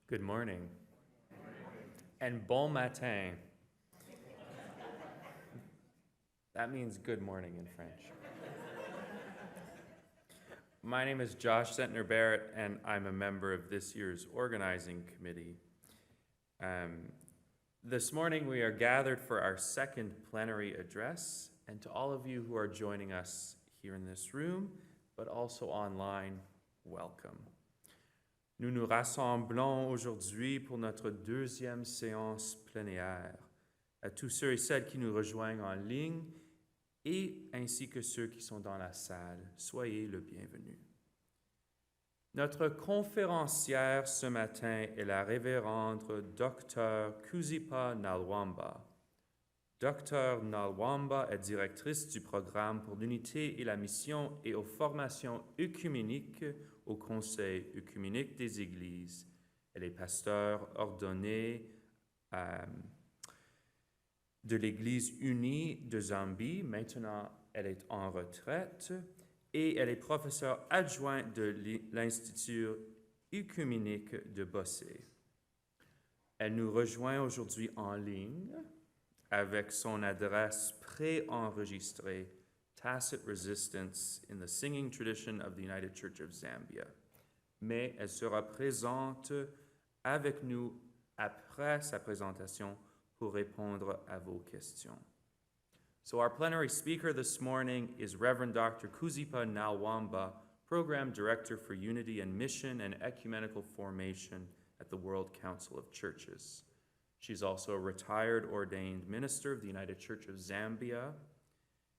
Good morning. And bon matin. That means good morning in French. My name is Josh Sentner Barrett, and I'm a member of this year's organizing committee. This morning we are gathered for our second plenary address, and to all of you who are joining us here in this room, but also online, welcome. Nous nous rassemblons aujourd'hui pour notre deuxième séance plénière. À tous ceux et celles qui nous rejoignent en ligne et ainsi que ceux qui sont dans la salle, soyez le bienvenu. Notre conférencière ce matin est la révérende docteur Kuzipa Nalwamba. Docteur Nalwamba est directrice du programme pour l'unité et la mission et aux formations œcuméniques au Conseil œcuménique des Églises. Elle est pasteure ordonnée de l'Église unie de Zambie. Maintenant, elle est en retraite et elle est professeure adjointe de l'Institut Ecumenical de Bossey. Elle nous rejoint aujourd'hui en ligne avec son adresse préenregistrée, Tacit Resistance in the Singing Tradition of the United Church of Zambia. Mais elle sera présente avec nous après sa présentation pour répondre à vos questions. So our plenary speaker this morning is Reverend Dr. Kuzipa Nalwamba, Program Director for Unity and Mission and Ecumenical Formation at the World Council of Churches. She's also a retired ordained minister of the United Church of Zambia,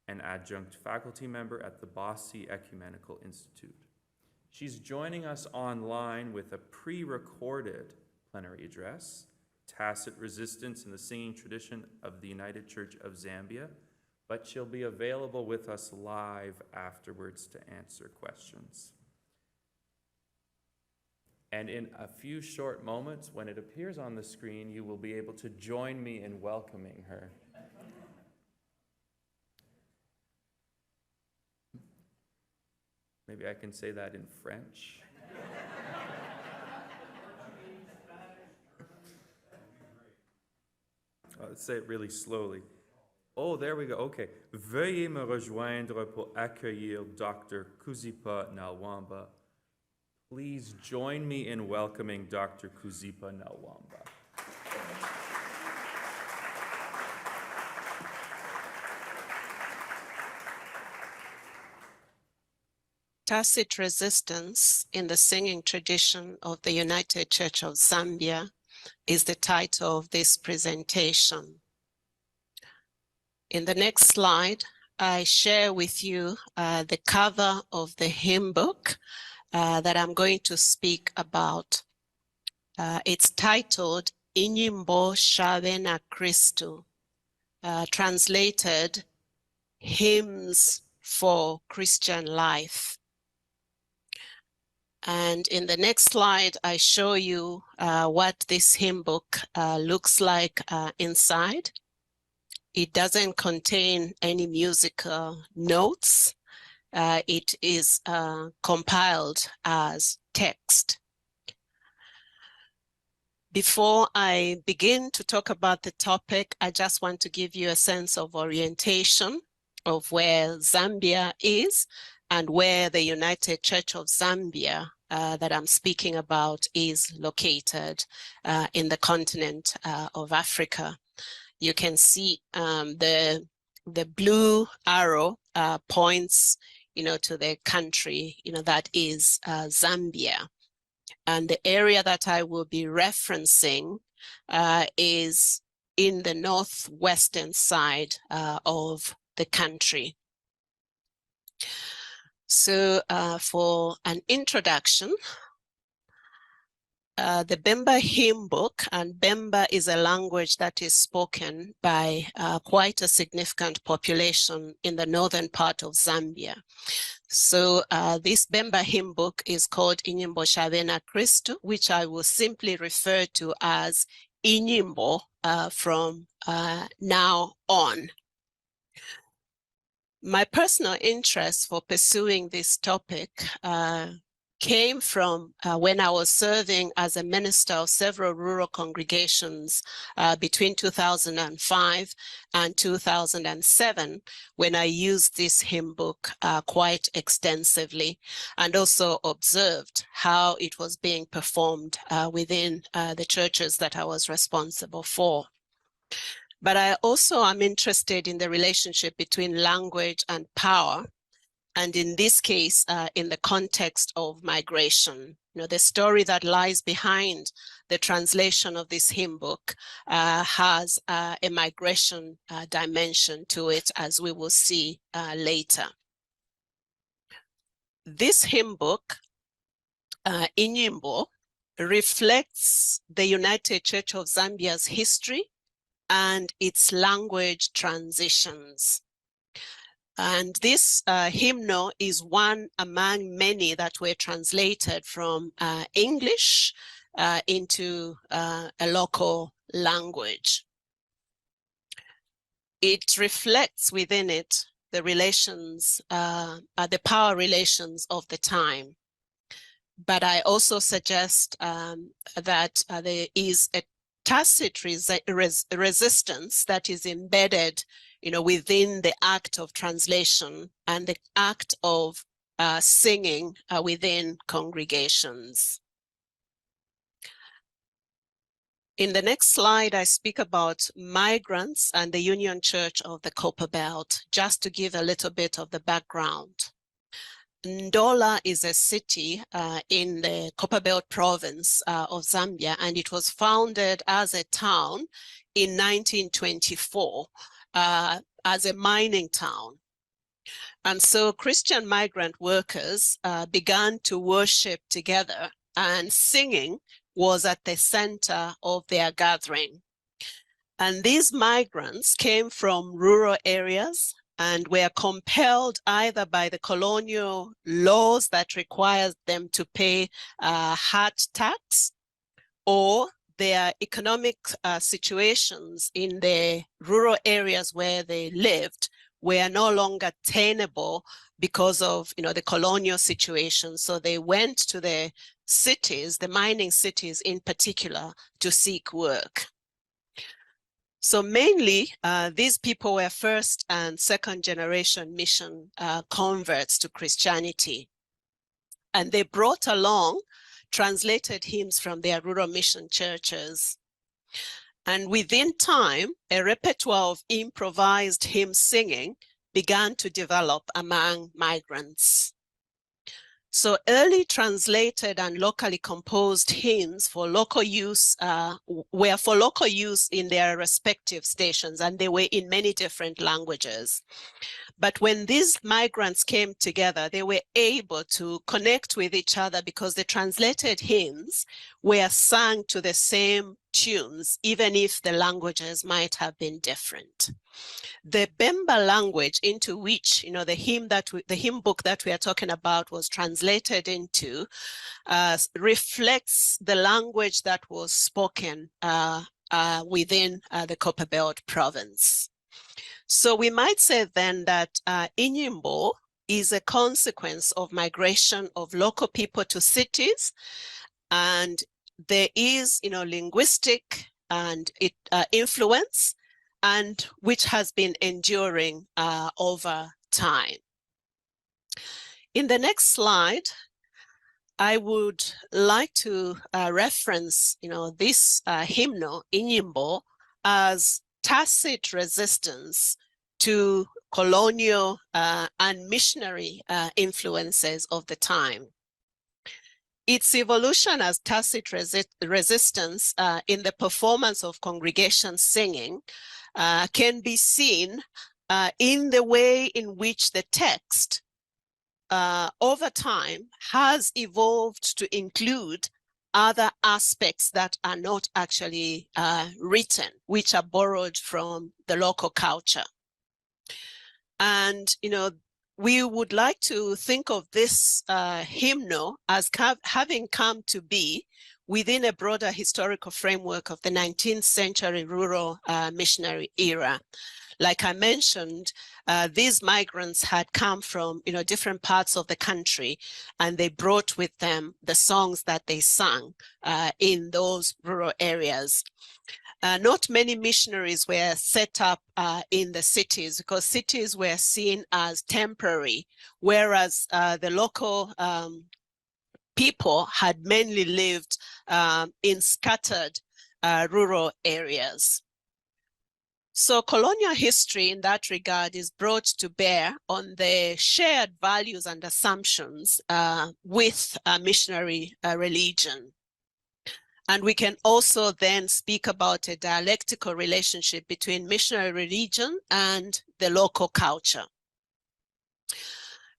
an adjunct faculty member at the Bossey Ecumenical Institute. She's joining us online with a pre-recorded plenary address, Tacit Resistance in the Singing Tradition of the United Church of Zambia, but she'll be available with us live afterwards to answer questions. And in a few short moments, when it appears on the screen, you will be able to join me in welcoming her. Maybe I can say that in French. Let's say it really slowly. Oh, there we go. Okay. Veuillez me rejoindre pour accueillir Dr. Kuzipa Nalwamba. Please join me in welcoming Dr. Kuzipa Nalwamba. Tacit Resistance in the Singing Tradition of the United Church of Zambia is the title of this presentation. In the next slide, I share with you the cover of the hymn book that I'm going to speak about. It's titled Inyimbo Shavena Christu, translated Hymns for Christian Life. And in the next slide, I show you what this hymn book looks like inside. It doesn't contain any musical notes. It is compiled as text. Before I begin to talk about the topic, I just want to give you a sense of orientation of where Zambia is and where the United Church of Zambia that I'm speaking about is located in the continent of Africa. You can see the blue arrow points, to the country, that is Zambia. And the area that I will be referencing is in the northwestern side of the country. So for an introduction, the Bemba hymn book, and Bemba is a language that is spoken by quite a significant population in the northern part of Zambia. So this Bemba hymn book is called Inyimbo Shavena Christu, which I will simply refer to as Inyimbo from now on. My personal interest for pursuing this topic came from when I was serving as a minister of several rural congregations between 2005 and 2007, when I used this hymn book quite extensively, and also observed how it was being performed within the churches that I was responsible for. But I also am interested in the relationship between language and power, and in this case, in the context of migration. You know, the story that lies behind the translation of this hymn book has a migration dimension to it, as we will see later. This hymn book, Inyimbo, reflects the United Church of Zambia's history and its language transitions. And this hymnal is one among many that were translated from English into a local language. It reflects within it the relations, the power relations of the time. But I also suggest that there is a tacit resistance that is embedded, you know, within the act of translation and the act of singing within congregations. In the next slide, I speak about migrants and the Union Church of the Copper Belt, just to give a little bit of the background. Ndola is a city in the Copperbelt province of Zambia, and it was founded as a town in 1924 as a mining town. And so Christian migrant workers began to worship together, and singing was at the center of their gathering. And these migrants came from rural areas and were compelled either by the colonial laws that required them to pay hard tax, or their economic situations in the rural areas where they lived were no longer tenable because of, you know, the colonial situation. So they went to the cities, the mining cities in particular, to seek work. So mainly, these people were first and second generation mission converts to Christianity. And they brought along translated hymns from their rural mission churches. And within time, a repertoire of improvised hymn singing began to develop among migrants. So early translated and locally composed hymns for local use were for local use in their respective stations, and they were in many different languages. But when these migrants came together, they were able to connect with each other because the translated hymns were sung to the same tunes, even if the languages might have been different. The Bemba language into which, you know, the hymn book that we are talking about was translated into reflects the language that was spoken within the Copperbelt province. So we might say then that Inyimbo is a consequence of migration of local people to cities, and there is, you know, linguistic and influence, and which has been enduring over time. In the next slide, I would like to reference, you know, this hymnal, Inyimbo, as tacit resistance to colonial and missionary influences of the time. Its evolution as tacit resistance in the performance of congregation singing can be seen in the way in which the text over time has evolved to include other aspects that are not actually written, which are borrowed from the local culture. And, you know, we would like to think of this hymnal as having come to be within a broader historical framework of the 19th century rural missionary era. like I mentioned, these migrants had come from, different parts of the country, and they brought with them the songs that they sang in those rural areas. Not many missionaries were set up in the cities, because cities were seen as temporary, whereas the local people had mainly lived in scattered rural areas. So colonial history in that regard is brought to bear on the shared values and assumptions with missionary religion. And we can also then speak about a dialectical relationship between missionary religion and the local culture.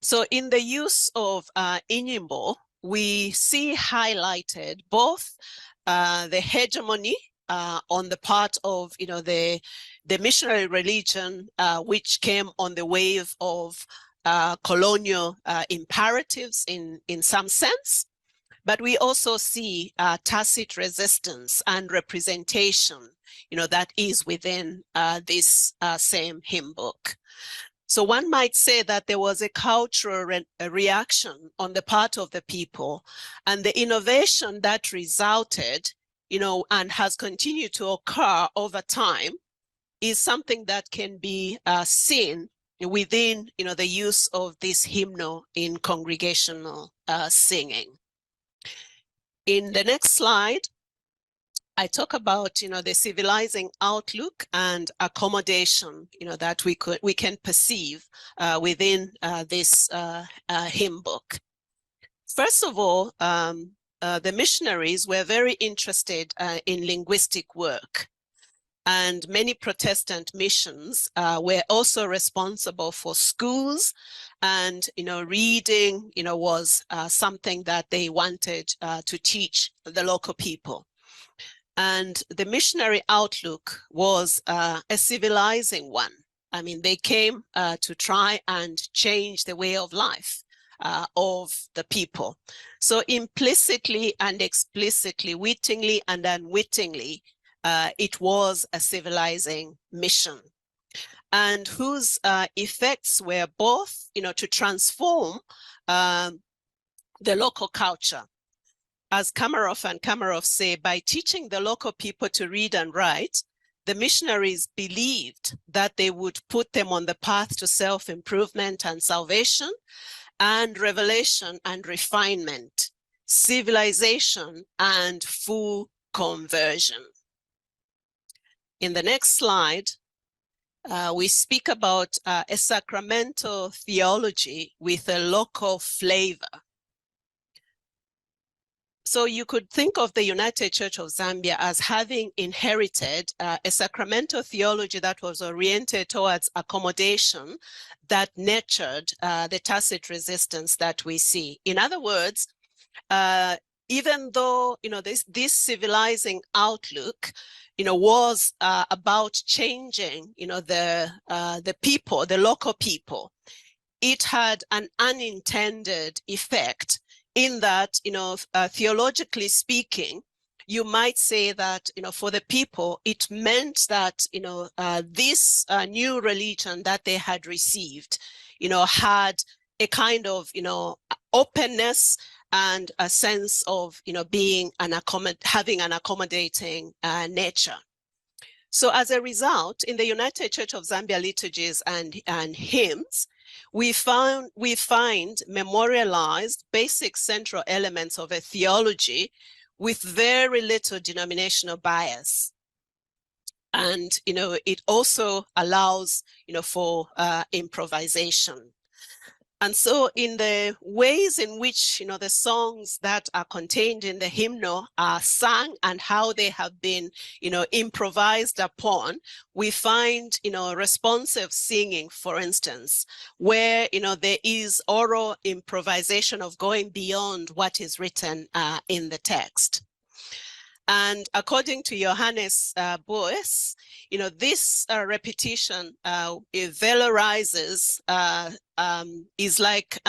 So in the use of Inyimbo, we see highlighted both the hegemony on the part of the missionary religion, which came on the wave of colonial imperatives in some sense. But we also see tacit resistance and representation, that is within this same hymn book. So one might say that there was a cultural reaction on the part of the people, and the innovation that resulted, and has continued to occur over time, is something that can be seen within, the use of this hymnal in congregational singing. In the next slide, I talk about, the civilizing outlook and accommodation, that we can perceive within this hymn book. First of all, the missionaries were very interested in linguistic work, and many Protestant missions were also responsible for schools, and reading was something that they wanted to teach the local people. And the missionary outlook was a civilizing one. I mean, they came to try and change the way of life of the people. So implicitly and explicitly, wittingly and unwittingly, it was a civilizing mission, and whose effects were both, to transform the local culture. As Kamarov and Kamarov say, by teaching the local people to read and write, the missionaries believed that they would put them on the path to self-improvement and salvation, and revelation and refinement, civilization and full conversion. In the next slide, we speak about a sacramental theology with a local flavor. So you could think of the United Church of Zambia as having inherited a sacramental theology that was oriented towards accommodation, that nurtured the tacit resistance that we see. In other words, even though this civilizing outlook was about changing the people, the local people, it had an unintended effect in that, theologically speaking, you might say that, for the people, it meant that, this new religion that they had received, had a kind of, openness and a sense of, being having an accommodating nature. So as a result, in the United Church of Zambia liturgies and hymns, we find memorialized basic central elements of a theology with very little denominational bias. And, it also allows, for improvisation. And so in the ways in which, the songs that are contained in the hymnal are sung and how they have been, improvised upon, we find, responsive singing, for instance, where, there is oral improvisation of going beyond what is written in the text. And according to Johannes Boes, this repetition valorizes, is like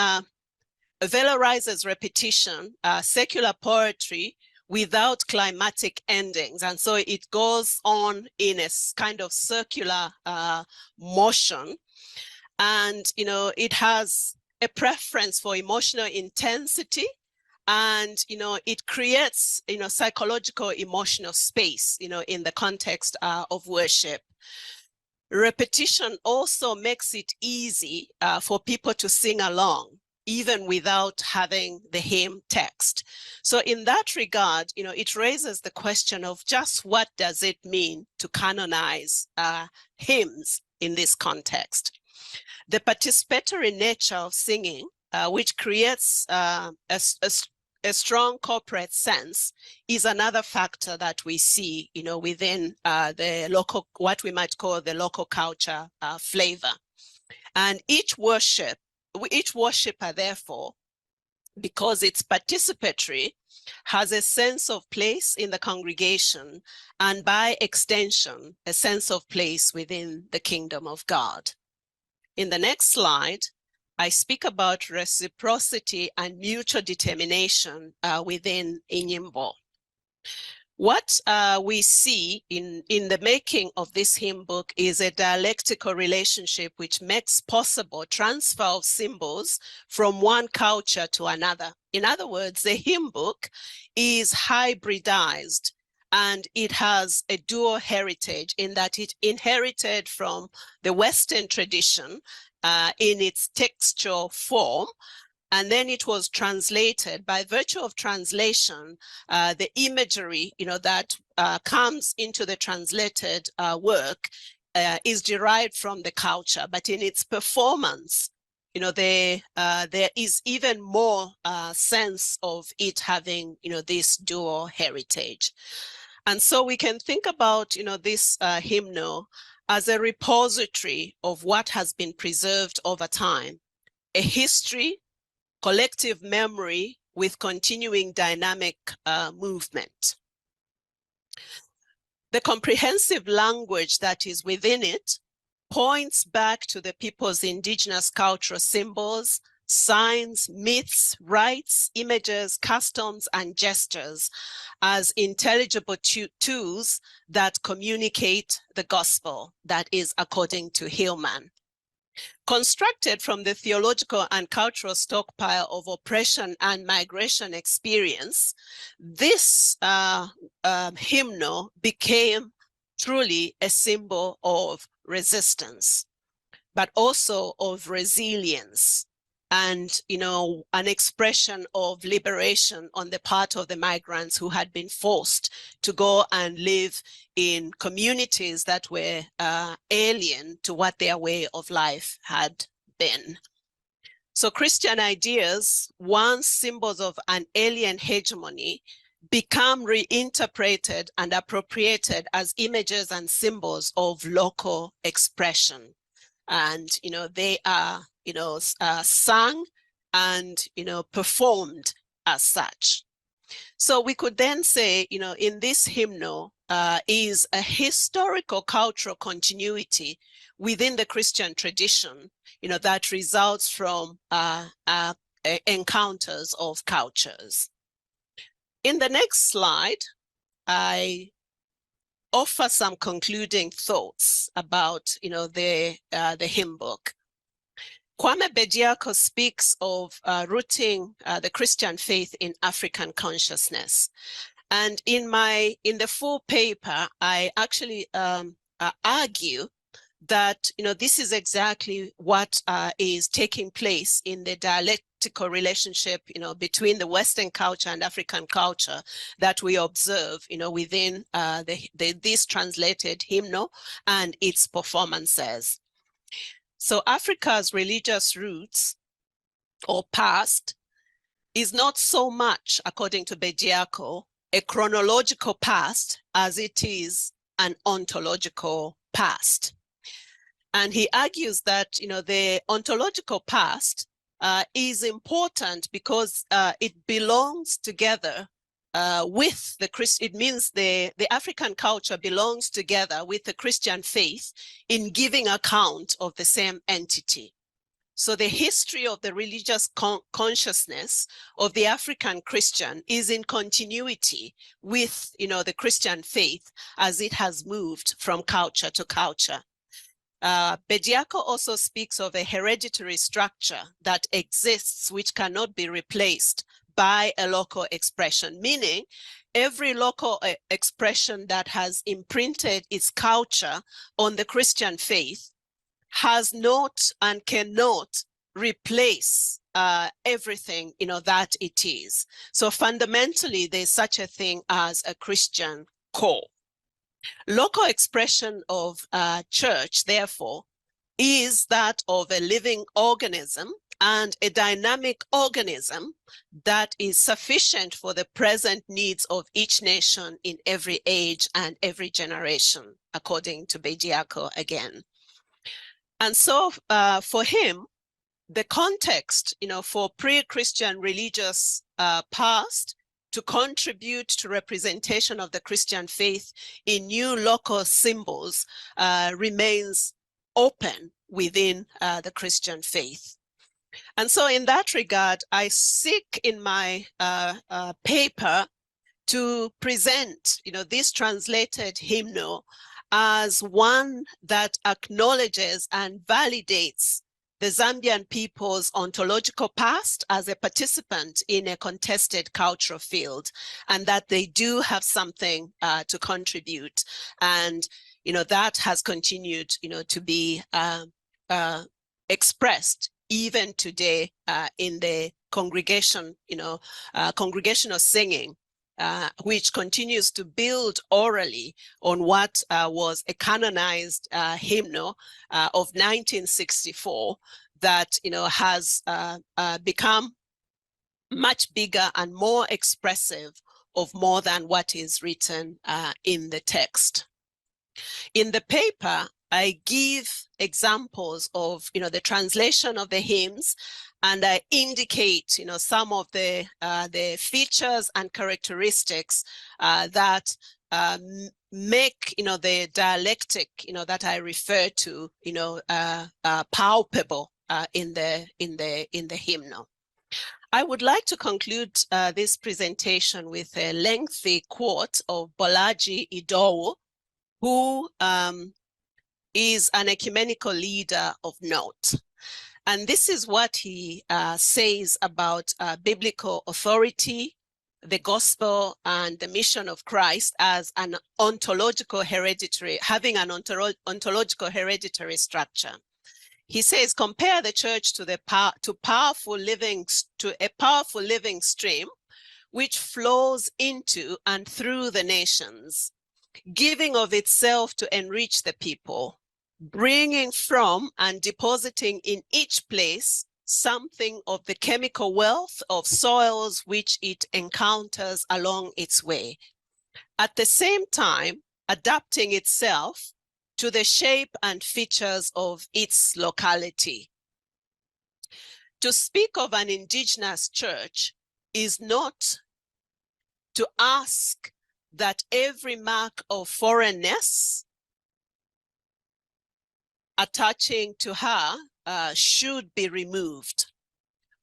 valorizes repetition, secular poetry without climatic endings. And so it goes on in a kind of circular motion. And, it has a preference for emotional intensity, and, it creates, psychological emotional space, in the context of worship. Repetition also makes it easy for people to sing along, even without having the hymn text. So in that regard, it raises the question of just what does it mean to canonize hymns in this context? The participatory nature of singing, which creates a strong corporate sense, is another factor that we see, within the local, what we might call the local culture flavor. And each worshiper, therefore, because it's participatory, has a sense of place in the congregation, and by extension, a sense of place within the kingdom of God. In the next slide, I speak about reciprocity and mutual determination within Inyimbo. What we see in the making of this hymn book is a dialectical relationship which makes possible transfer of symbols from one culture to another. In other words, the hymn book is hybridized, and it has a dual heritage in that it inherited from the Western tradition in its textual form, and then it was translated. By virtue of translation, the imagery, that comes into the translated work is derived from the culture, but in its performance, there is even more sense of it having, this dual heritage. And so we can think about, this hymnal as a repository of what has been preserved over time, a history, collective memory with continuing dynamic movement. The comprehensive language that is within it points back to the people's indigenous cultural symbols, signs, myths, rites, images, customs, and gestures as intelligible tools that communicate the gospel that is according to Hillman. Constructed from the theological and cultural stockpile of oppression and migration experience, this hymnal became truly a symbol of resistance, but also of resilience, and an expression of liberation on the part of the migrants who had been forced to go and live in communities that were alien to what their way of life had been. So Christian ideas, once symbols of an alien hegemony, become reinterpreted and appropriated as images and symbols of local expression. And, they are, sung and, performed as such. So we could then say, in this hymnal is a historical cultural continuity within the Christian tradition, that results from encounters of cultures. In the next slide, I offer some concluding thoughts about, the hymn book. Kwame Bediako speaks of rooting the Christian faith in African consciousness. And in the full paper, I actually argue that, this is exactly what is taking place in the dialectical relationship, between the Western culture and African culture that we observe, within this translated hymnal and its performances. So Africa's religious roots or past is not so much, according to Bediako, a chronological past as it is an ontological past. And he argues that, the ontological past is important because it belongs together with the Christ. It means the African culture belongs together with the Christian faith in giving account of the same entity. So the history of the religious consciousness of the African Christian is in continuity with, the Christian faith as it has moved from culture to culture. Bediako also speaks of a hereditary structure that exists which cannot be replaced by a local expression, meaning every local expression that has imprinted its culture on the Christian faith has not and cannot replace everything that it is. So fundamentally, there's such a thing as a Christian core. Local expression of church, therefore, is that of a living organism and a dynamic organism that is sufficient for the present needs of each nation in every age and every generation, according to Bediako again. And so for him, the context, for pre-Christian religious past to contribute to representation of the Christian faith in new local symbols remains open within the Christian faith. And so in that regard, I seek in my paper to present, this translated hymnal as one that acknowledges and validates the Zambian people's ontological past as a participant in a contested cultural field, and that they do have something to contribute. And, that has continued, to be expressed even today in the congregation, congregational singing, which continues to build orally on what was a canonized hymnal of 1964 that has become much bigger and more expressive of more than what is written in the text. In the paper, I give examples of the translation of the hymns, and I indicate some of the features and characteristics that make the dialectic that I refer to palpable in the hymnal. I would like to conclude this presentation with a lengthy quote of Bolaji Idowu, who is an ecumenical leader of note. And this is what he says about biblical authority, the gospel, and the mission of Christ as an ontological hereditary, having an ontological hereditary structure. He says, compare the church to a powerful living stream which flows into and through the nations, giving of itself to enrich the people, bringing from and depositing in each place something of the chemical wealth of soils which it encounters along its way, at the same time adapting itself to the shape and features of its locality. To speak of an indigenous church is not to ask that every mark of foreignness attaching to her should be removed.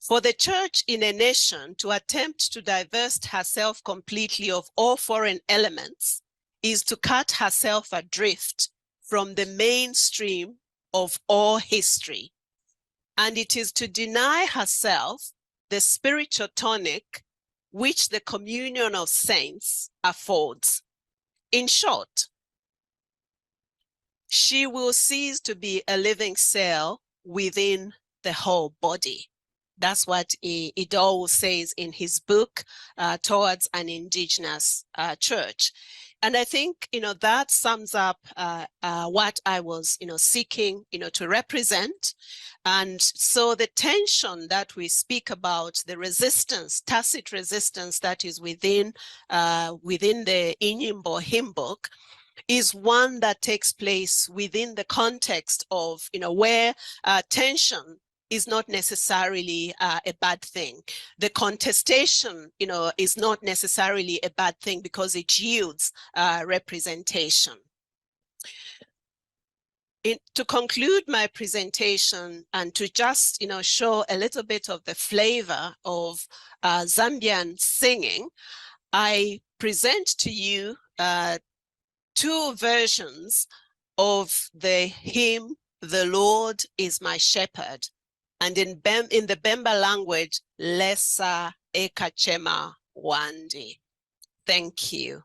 For the church in a nation to attempt to divest herself completely of all foreign elements is to cut herself adrift from the mainstream of all history. And it is to deny herself the spiritual tonic which the communion of saints affords. In short, she will cease to be a living cell within the whole body. That's what Idowu says in his book, Towards an Indigenous Church. And I think, that sums up what I was, seeking, to represent. And so the tension that we speak about, the resistance, tacit resistance that is within the Inyimbo hymn book, is one that takes place within the context of, where tension is not necessarily a bad thing. The contestation, is not necessarily a bad thing because it yields representation. To conclude my presentation and to just, show a little bit of the flavor of Zambian singing, I present to you two versions of the hymn, "The Lord is my shepherd," and in the Bemba language, "Lesa ekachema wandi." Thank you.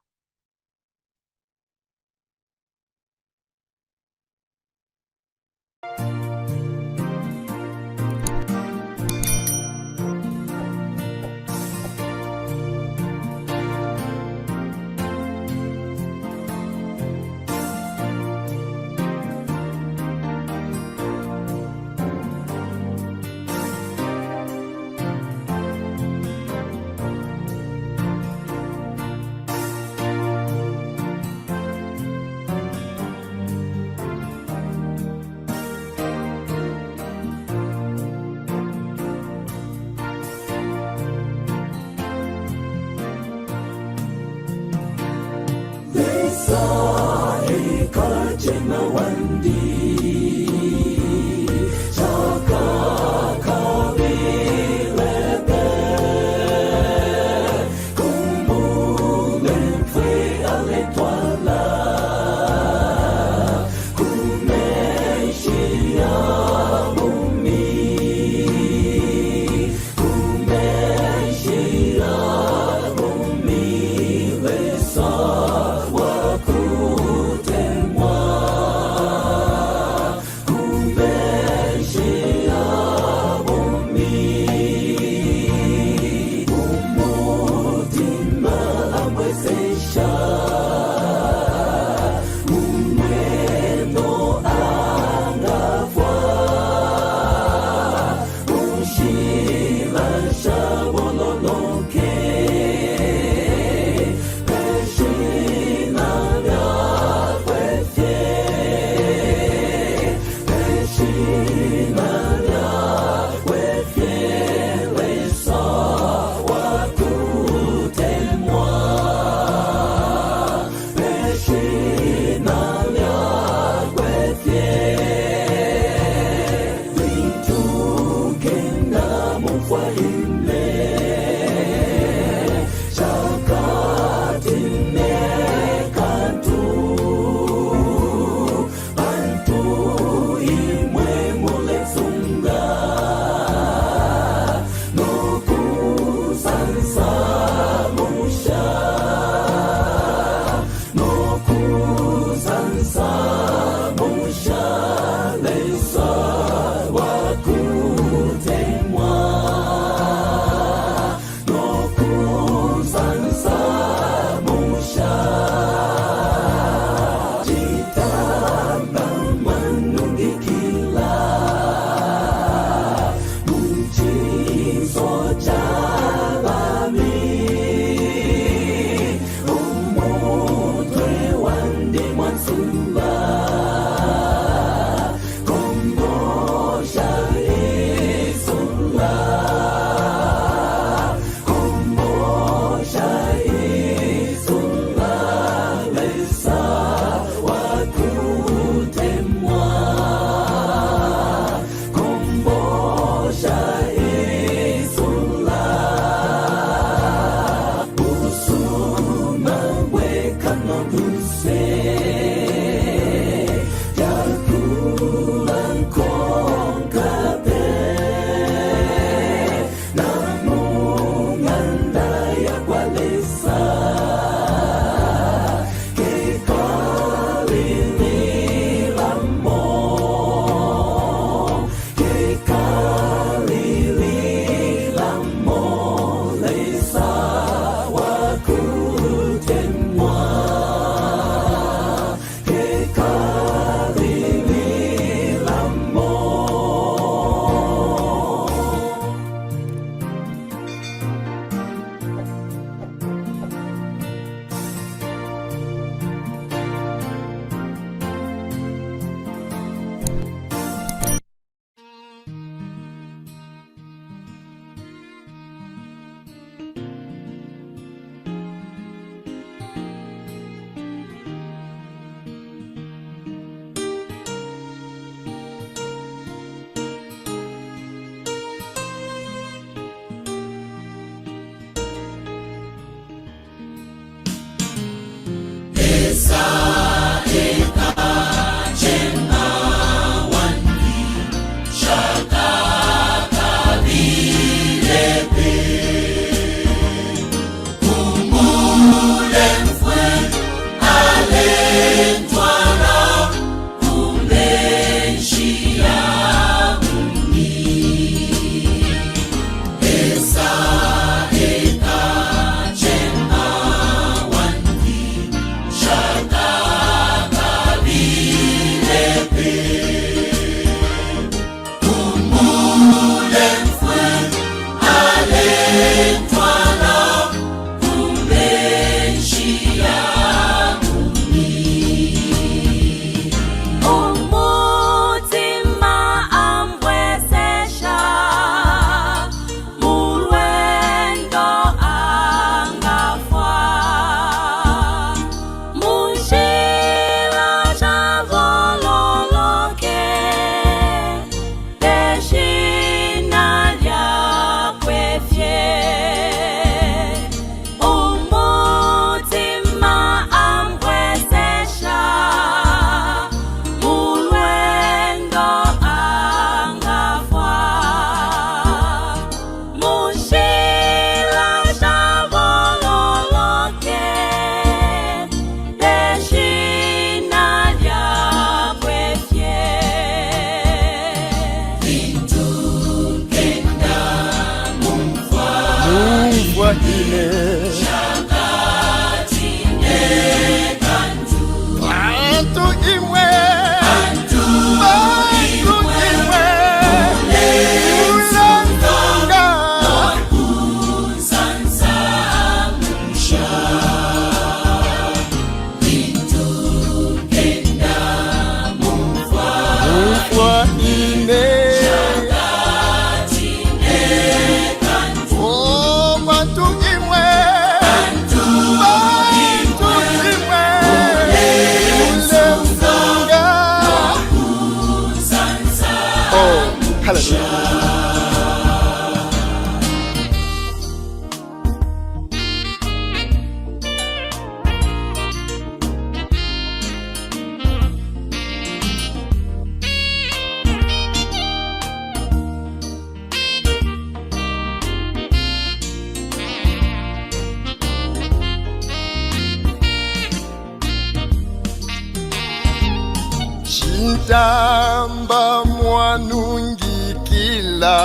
Chintamba mwanungikila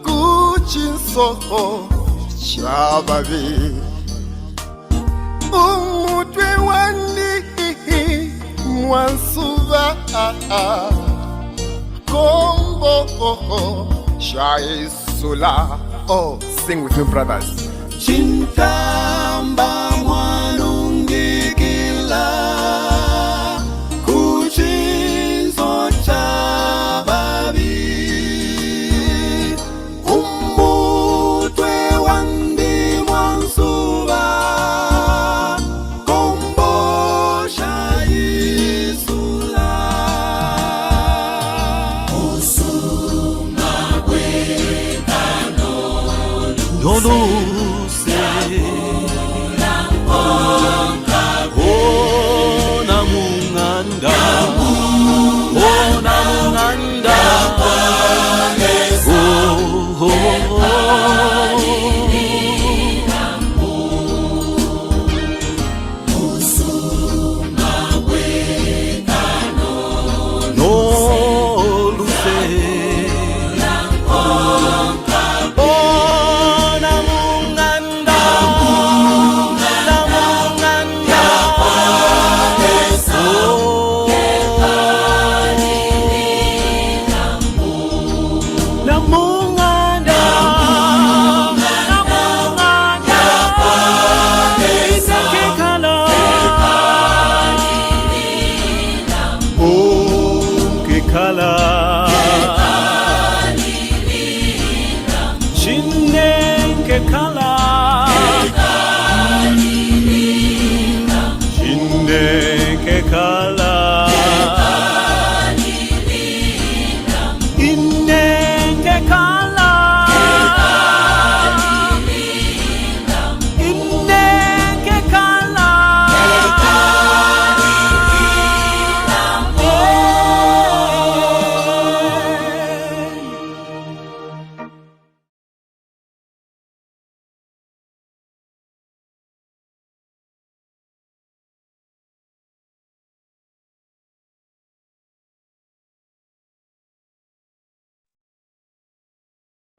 kuchinsoko chababi umutwe wandi mwansuba kombo shaisula. Oh, sing with me, brothers. Chintamba mwanungikila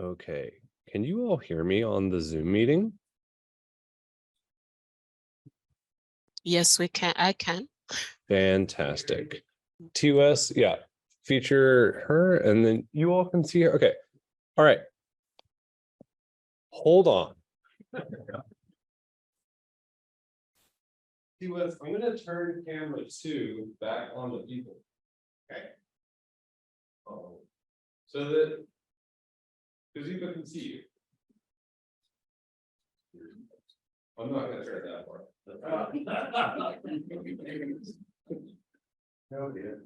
Okay, can you all hear me on the Zoom meeting? Yes, we can. I can. Fantastic. TOS, yeah, feature her and then you all can see her. Okay, all right. Hold on. TOS, I'm going to turn camera 2 back on the people. Okay. So that Kuzipa can see you. I'm not going to turn that part. Oh dear.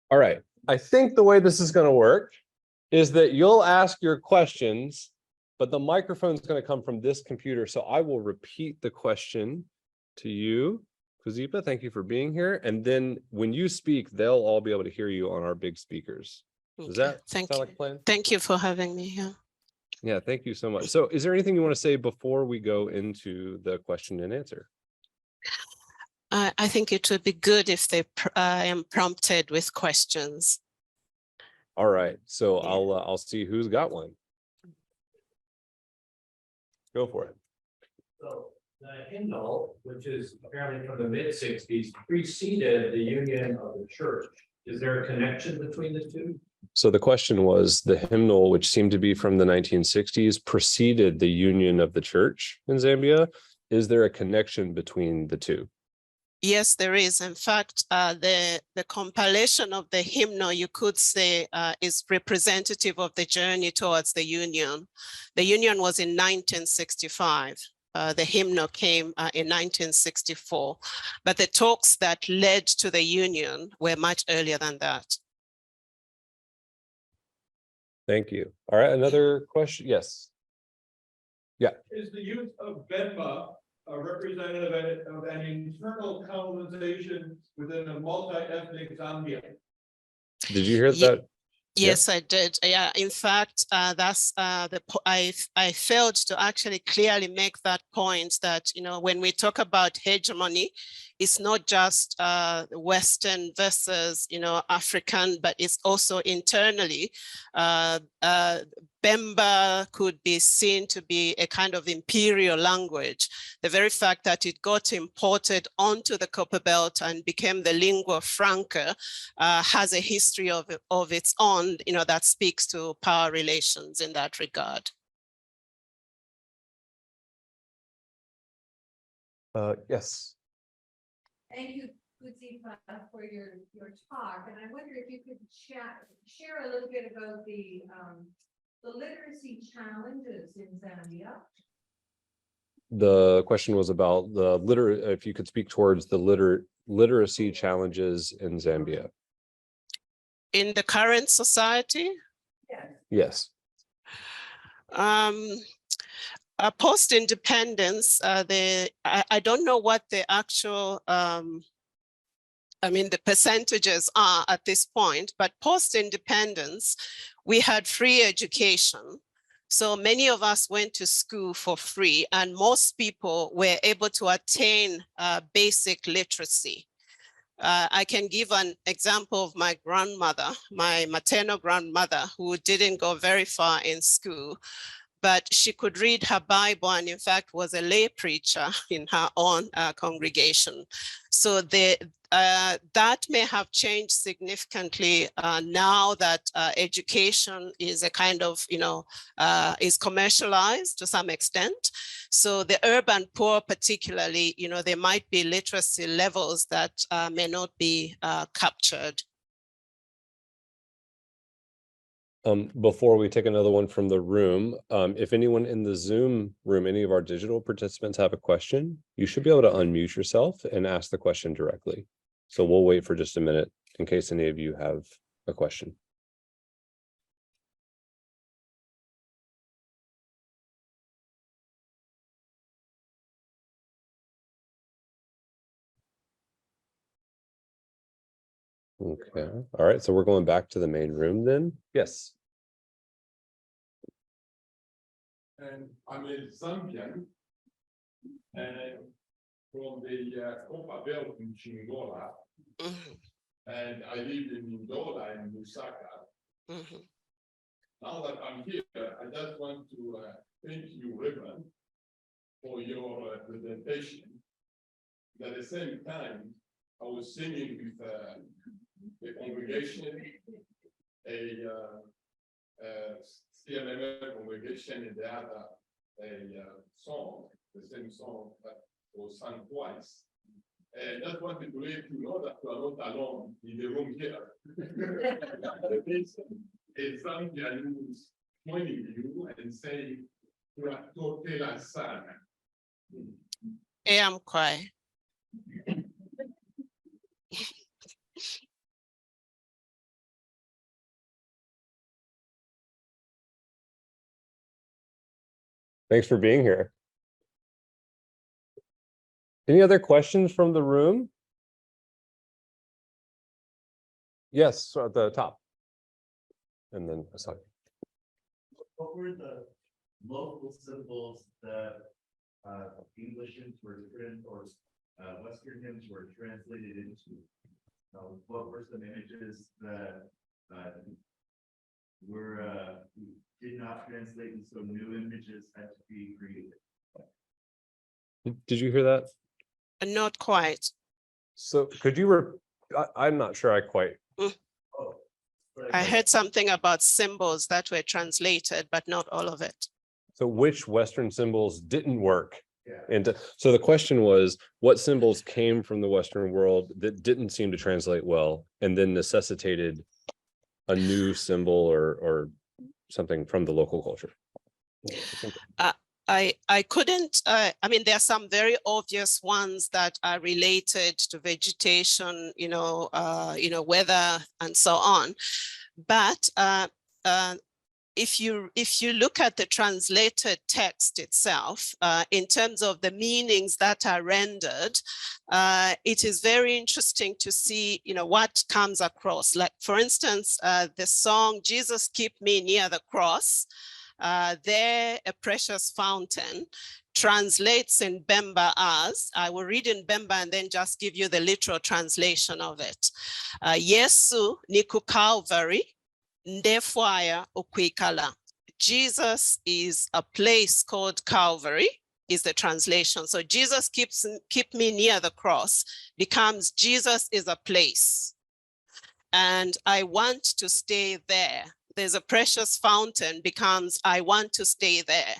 All right. I think the way this is going to work is that you'll ask your questions, but the microphone is going to come from this computer. So I will repeat the question to you. Kuzipa, thank you for being here. And then when you speak, they'll all be able to hear you on our big speakers. Does that sound like a plan? Thank you for having me here. Yeah, thank you so much. So is there anything you want to say before we go into the question and answer? I think it would be good if I am prompted with questions. All right, so Yeah. I'll see who's got one. Go for it. So the hymnal, which is apparently from the mid-60s, preceded the union of the church. Is there a connection between the two? So the question was, the hymnal, which seemed to be from the 1960s, preceded the union of the church in Zambia. Is there a connection between the two? Yes, there is. In fact, the compilation of the hymnal, you could say, is representative of the journey towards the union. The union was in 1965. The hymnal came in 1964, but the talks that led to the union were much earlier than that. Thank you. All right, another question. Yes. Yeah. Is the use of Benma a representative of an internal colonization within a multi-ethnic Zambia? Did you hear that? Yes, I did. Yeah, in fact, that's I failed to actually clearly make that point that, you know, when we talk about hegemony, it's not just Western versus, you know, African, but it's also internally. Bemba could be seen to be a kind of imperial language. The very fact that it got imported onto the Copper Belt and became the lingua franca has a history of its own, you know, that speaks to power relations in that regard. Yes. Thank you, Kuzipa, for your talk. And I wonder if you could share a little bit about the literacy challenges in Zambia. The question was about the if you could speak towards the literacy challenges in Zambia. In the current society? Yes. Post-independence, I don't know what the actual, I mean, the percentages are at this point, but post-independence, we had free education. So many of us went to school for free, and most people were able to attain basic literacy. I can give an example of my grandmother, my maternal grandmother, who didn't go very far in school, but she could read her Bible and in fact was a lay preacher in her own congregation. So that may have changed significantly now that education is a kind of, you know, is commercialized to some extent. So the urban poor particularly, you know, there might be literacy levels that may not be captured. Before we take another one from the room, if anyone in the Zoom room, any of our digital participants have a question, you should be able to unmute yourself and ask the question directly. So we'll wait for just a minute in case any of you have a question. Okay, all right, so we're going back to the main room then. Yes. And I'm a Zambian, and from the Copper Belt in Chingola, and I live in Ndola in Lusaka. Now that I'm here, I just want to thank you, Reverend, for your presentation. At the same time, I was singing with the congregation, a CMML congregation, and the other song, the same song that was sung twice. And just wanted to let you know that you are not alone in the room here. There's a Zambian who's joining you and saying, "You are totela sana." I'm quiet. Thanks for being here. Any other questions from the room? Yes, at the top. And then, sorry. What were the local symbols that English hymns were or Western hymns were translated into? What were some images that did not translate, and so new images had to be created? Did you hear that? Not quite. So could you, I'm not sure I quite. Oh, I heard something about symbols that were translated, but not all of it. So which Western symbols didn't work? yeah. So the question was, what symbols came from the Western world that didn't seem to translate well and then necessitated a new symbol or something from the local culture? I couldn't, I mean, there are some very obvious ones that are related to vegetation, weather and so on. But if you look at the translated text itself, in terms of the meanings that are rendered, it is very interesting to see, what comes across. Like, for instance, the song, Jesus Keep Me Near the Cross, there, a precious fountain, translates in Bemba as, I will read in Bemba and then just give you the literal translation of it. Yesu niku Calvary, ndefwaya okwikala. Jesus is a place called Calvary, is the translation. So Jesus keep me near the cross becomes Jesus is a place, and I want to stay there. There's a precious fountain becomes I want to stay there.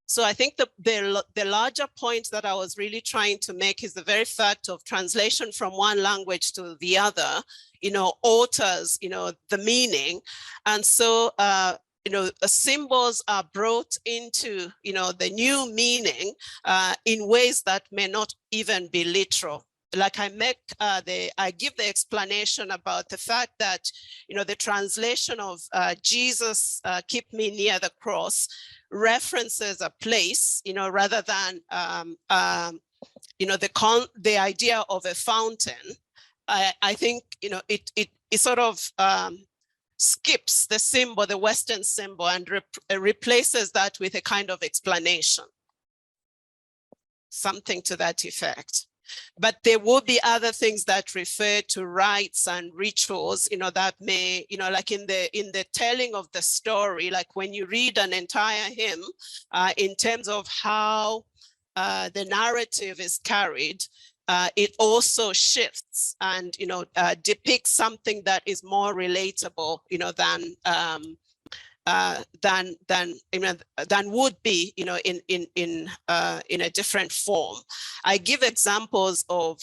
So I think the larger point that I was really trying to make is the very fact of translation from one language to the other, alters, the meaning. And so, symbols are brought into, the new meaning in ways that may not even be literal. Like I give the explanation about the fact that, the translation of Jesus keep me near the cross references a place, rather than, the idea of a fountain. I think, it sort of skips the symbol, the Western symbol, and replaces that with a kind of explanation. Something to that effect. But there will be other things that refer to rites and rituals, that may, like in the telling of the story, like when you read an entire hymn, in terms of how the narrative is carried, it also shifts and, depicts something that is more relatable, than would be, in a different form. I give examples of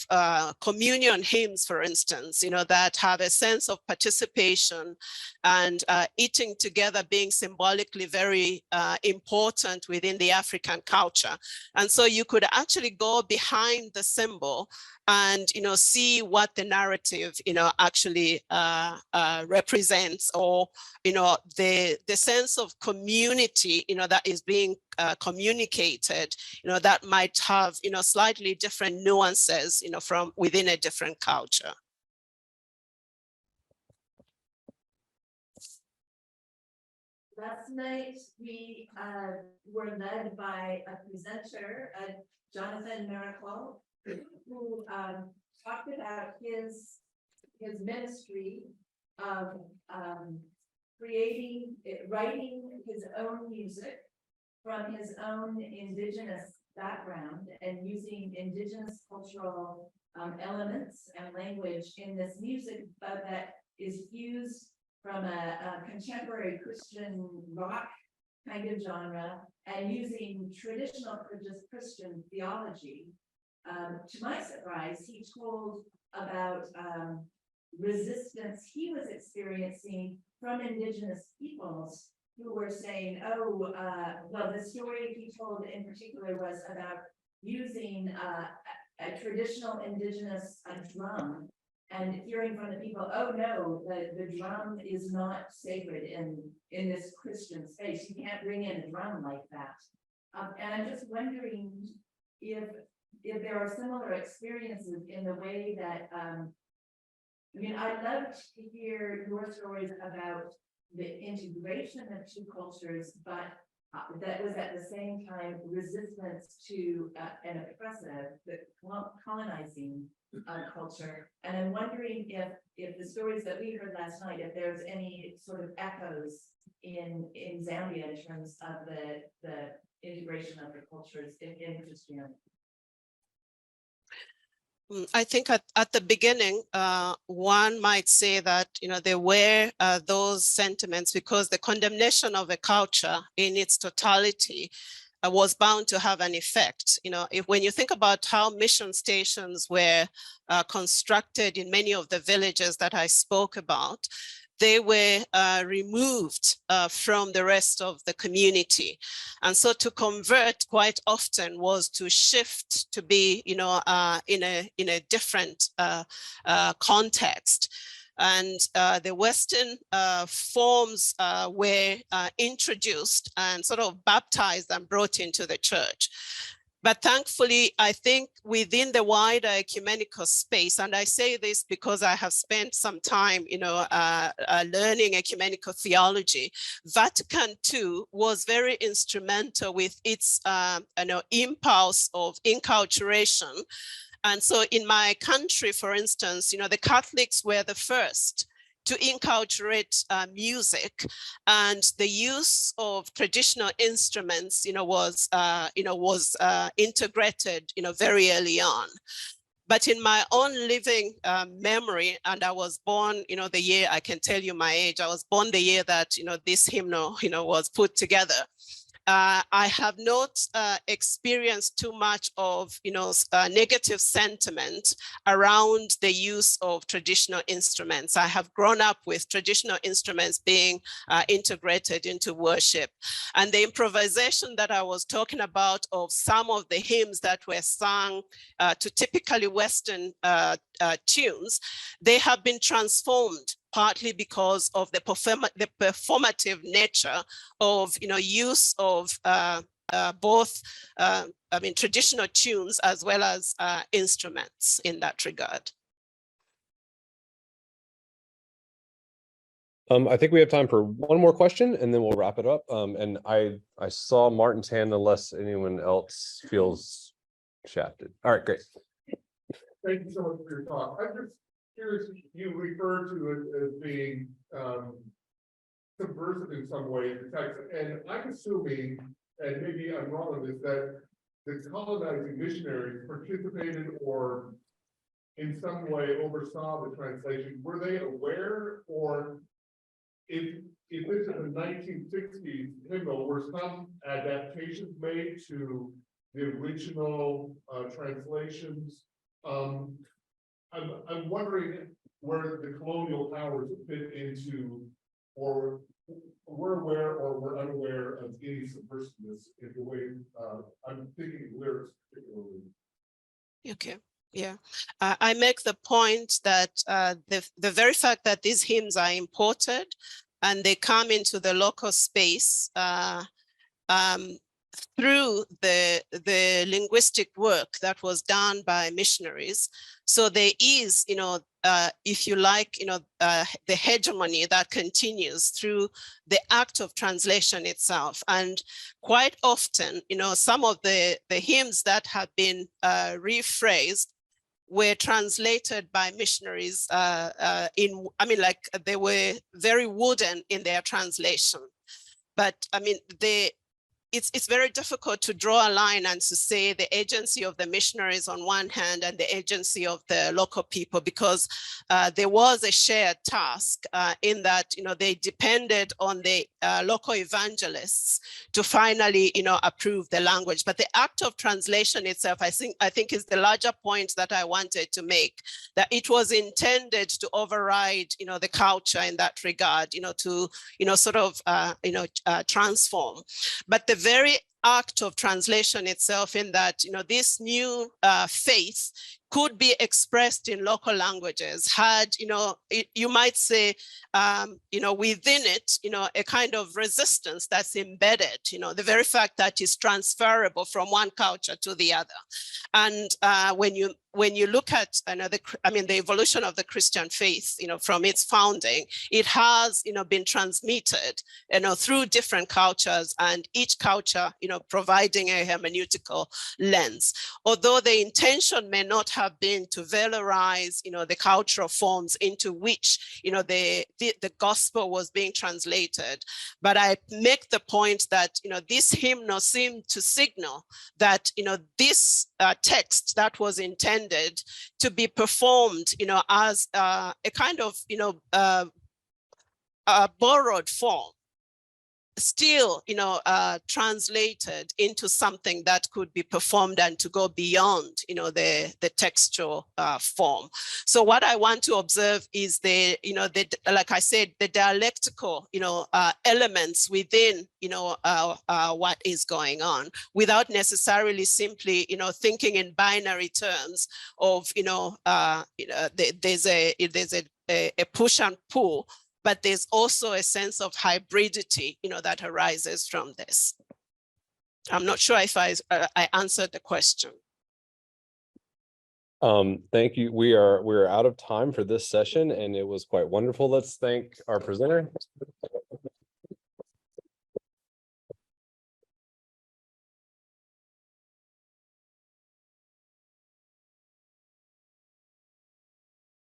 communion hymns, for instance, that have a sense of participation and eating together being symbolically very important within the African culture. And so you could actually go behind the symbol and see what the narrative actually represents, or the sense of community that is being communicated, that might have slightly different nuances from within a different culture. Last night we were led by a presenter, Jonathan Miracle, who talked about his ministry of writing his own music from his own indigenous background and using indigenous cultural elements and language in this music, but that is fused from a contemporary Christian rock kind of genre and using traditional Christian theology. To my surprise, he told about resistance he was experiencing from indigenous peoples who were saying, well, the story he told in particular was about using a traditional indigenous drum, and hearing from the people, oh no, the drum is not sacred in this Christian space. You can't bring in a drum like that. And I'm just wondering if there are similar experiences in the way that, I'd love to hear your stories about the integration of two cultures, but that was at the same time resistance to an oppressive, the colonizing culture. And I'm wondering if the stories that we heard last night, if there's any sort of echoes in Zambia in terms of the integration of the cultures in Christianity. I think at the beginning, one might say that, there were those sentiments because the condemnation of a culture in its totality was bound to have an effect. When you think about how mission stations were constructed in many of the villages that I spoke about, they were removed from the rest of the community. And so to convert quite often was to shift to be, in a different context. And the Western forms were introduced and sort of baptized and brought into the church. But thankfully, I think within the wider ecumenical space, and I say this because I have spent some time, learning ecumenical theology, Vatican II was very instrumental with its, impulse of inculturation. And so in my country, for instance, the Catholics were the first to inculturate music, and the use of traditional instruments, was integrated, very early on. But in my own living memory, and I was born, the year, I can tell you my age, I was born the year that, this hymnal, was put together. I have not experienced too much of, negative sentiment around the use of traditional instruments. I have grown up with traditional instruments being integrated into worship. And the improvisation that I was talking about of some of the hymns that were sung to typically Western tunes, they have been transformed partly because of the performative nature of, use of both, traditional tunes as well as instruments in that regard. I think we have time for one more question and then we'll wrap it up. And I saw Martin's hand unless anyone else feels shafted. All right, great. Thank you so much for your talk. I'm just curious, you refer to it as being subversive in some way, the text, and I'm assuming, and maybe I'm wrong on this, that the colonizing missionaries participated or in some way oversaw the translation. Were they aware, or if this is a 1960s hymnal, were some adaptations made to the original translations? I'm wondering where the colonial powers fit into, or we're aware or we're unaware of any subversiveness in the way I'm thinking lyrics particularly. Okay. Yeah, I make the point that the very fact that these hymns are imported and they come into the local space through the linguistic work that was done by missionaries. So there is, if you like, the hegemony that continues through the act of translation itself. And quite often, some of the hymns that have been rephrased were translated by missionaries they were very wooden in their translation. But it's very difficult to draw a line and to say the agency of the missionaries on one hand and the agency of the local people, because there was a shared task in that, they depended on the local evangelists to finally, approve the language. But the act of translation itself, I think is the larger point that I wanted to make, that it was intended to override, the culture in that regard, to, transform. But the very act of translation itself, in that, this new faith could be expressed in local languages, had, you might say, within it, a kind of resistance that's embedded, the very fact that it's transferable from one culture to the other. And when you look at the evolution of the Christian faith, from its founding, it has, been transmitted, through different cultures, and each culture, providing a hermeneutical lens. Although the intention may not have been to valorize, the cultural forms into which, the gospel was being translated. But I make the point that, this hymnal seemed to signal that, this text that was intended to be performed, as a kind of, a borrowed form, still, translated into something that could be performed and to go beyond, the textual form. So what I want to observe is like I said, the dialectical, elements within, what is going on, without necessarily simply, thinking in binary terms of, there's a push and pull, but there's also a sense of hybridity, that arises from this. I'm not sure if I answered the question. Thank you. We're out of time for this session, and it was quite wonderful. Let's thank our presenter.